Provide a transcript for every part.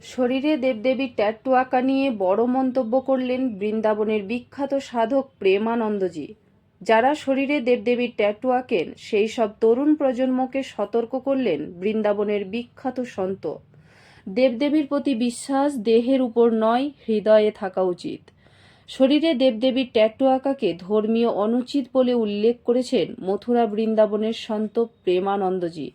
শরীরে দেবদেবীর ট্যাটু আঁকা নিয়ে বড় মন্তব্য করলেন বৃন্দাবনের বিখ্যাত সাধক প্রেমানন্দজি। যারা শরীরে দেবদেবীর ট্যাটু আঁকেন সেই সব তরুণ প্রজন্মকে সতর্ক করলেন বৃন্দাবনের বিখ্যাত সন্ত। দেবদেবীর প্রতি বিশ্বাস দেহের উপর নয়, হৃদয়ে থাকা উচিত। শরীরে দেবদেবীর ট্যাটু আঁকাকে ধর্মীয় অনুচিত বলে উল্লেখ করেছেন মথুরা বৃন্দাবনের সন্ত প্রেমানন্দজি।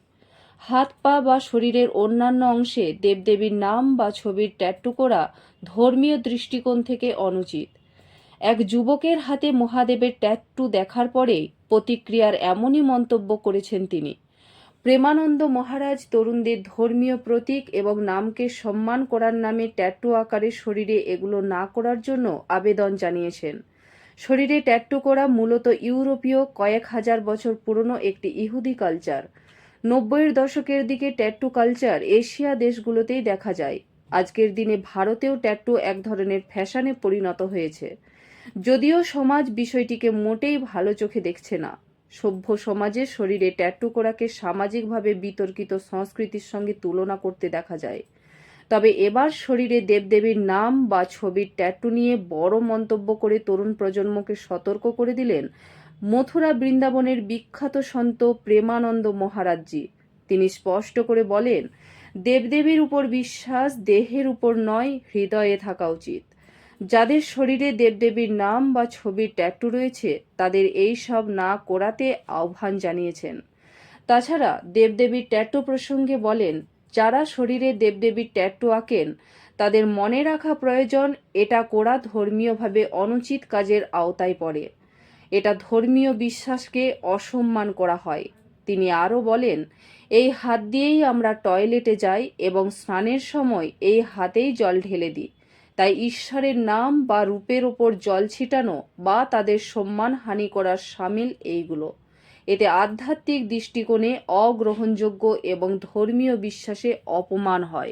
হাত পা বা শরীরের অন্যান্য অংশে দেবদেবীর নাম বা ছবির ট্যাটু করা ধর্মীয় দৃষ্টিকোণ থেকে অনুচিত। এক যুবকের হাতে মহাদেবের ট্যাটু দেখার পরেই প্রতিক্রিয়ার এমনই মন্তব্য করেছেন তিনি। প্রেমানন্দ মহারাজ তরুণদের ধর্মীয় প্রতীক এবং নামকে সম্মান করার নামে ট্যাটু আকারে শরীরে এগুলো না করার জন্য আবেদন জানিয়েছেন। শরীরে ট্যাটু করা মূলত ইউরোপীয় কয়েক হাজার বছর পুরনো একটি ইহুদি কালচার। 90-এর দশকের দিকে ট্যাটু কালচার এশিয়া দেশগুলোতেই দেখা যায়। আজকের দিনে ভারতেও ট্যাটু এক ধরনের ফ্যাশনে পরিণত হয়েছে, যদিও সমাজ বিষয়টিকে মোটেই ভালো চোখে দেখছে না। সভ্য সমাজে শরীরে ট্যাটু করাকে সামাজিকভাবে বিতর্কিত সংস্কৃতির সঙ্গে তুলনা করতে দেখা যায়। তবে এবার শরীরে দেবদেবীর নাম বা ছবির ট্যাটু নিয়ে বড় মন্তব্য করে তরুণ প্রজন্মকে সতর্ক করে দিলেন মথুরা বৃন্দাবনের বিখ্যাত সন্ত প্রেমানন্দ মহারাজজি। তিনি স্পষ্ট করে বলেন, দেবদেবীর উপর বিশ্বাস দেহের উপর নয়, হৃদয়ে থাকা উচিত। যাদের শরীরে দেবদেবীর নাম বা ছবির ট্যাটু রয়েছে তাদের এই সব না করাতে আহ্বান জানিয়েছেন। তাছাড়া দেবদেবীর ট্যাটু প্রসঙ্গে বলেন, যারা শরীরে দেবদেবীর ট্যাটু আঁকেন তাদের মনে রাখা প্রয়োজন এটা করা ধর্মীয়ভাবে অনুচিত কাজের আওতায় পড়ে। এটা ধর্মীয় বিশ্বাসকে অসম্মান করা হয়। তিনি আরও বলেন, এই হাত দিয়েই আমরা টয়লেটে যাই এবং স্নানের সময় এই হাতেই জল ঢেলে দিই। তাই ঈশ্বরের নাম বা রূপের ওপর জল ছিটানো বা তাদের সম্মানহানি করার শামিল এইগুলো। এতে আধ্যাত্মিক দৃষ্টিকোণে অগ্রহণযোগ্য এবং ধর্মীয় বিশ্বাসে অপমান হয়।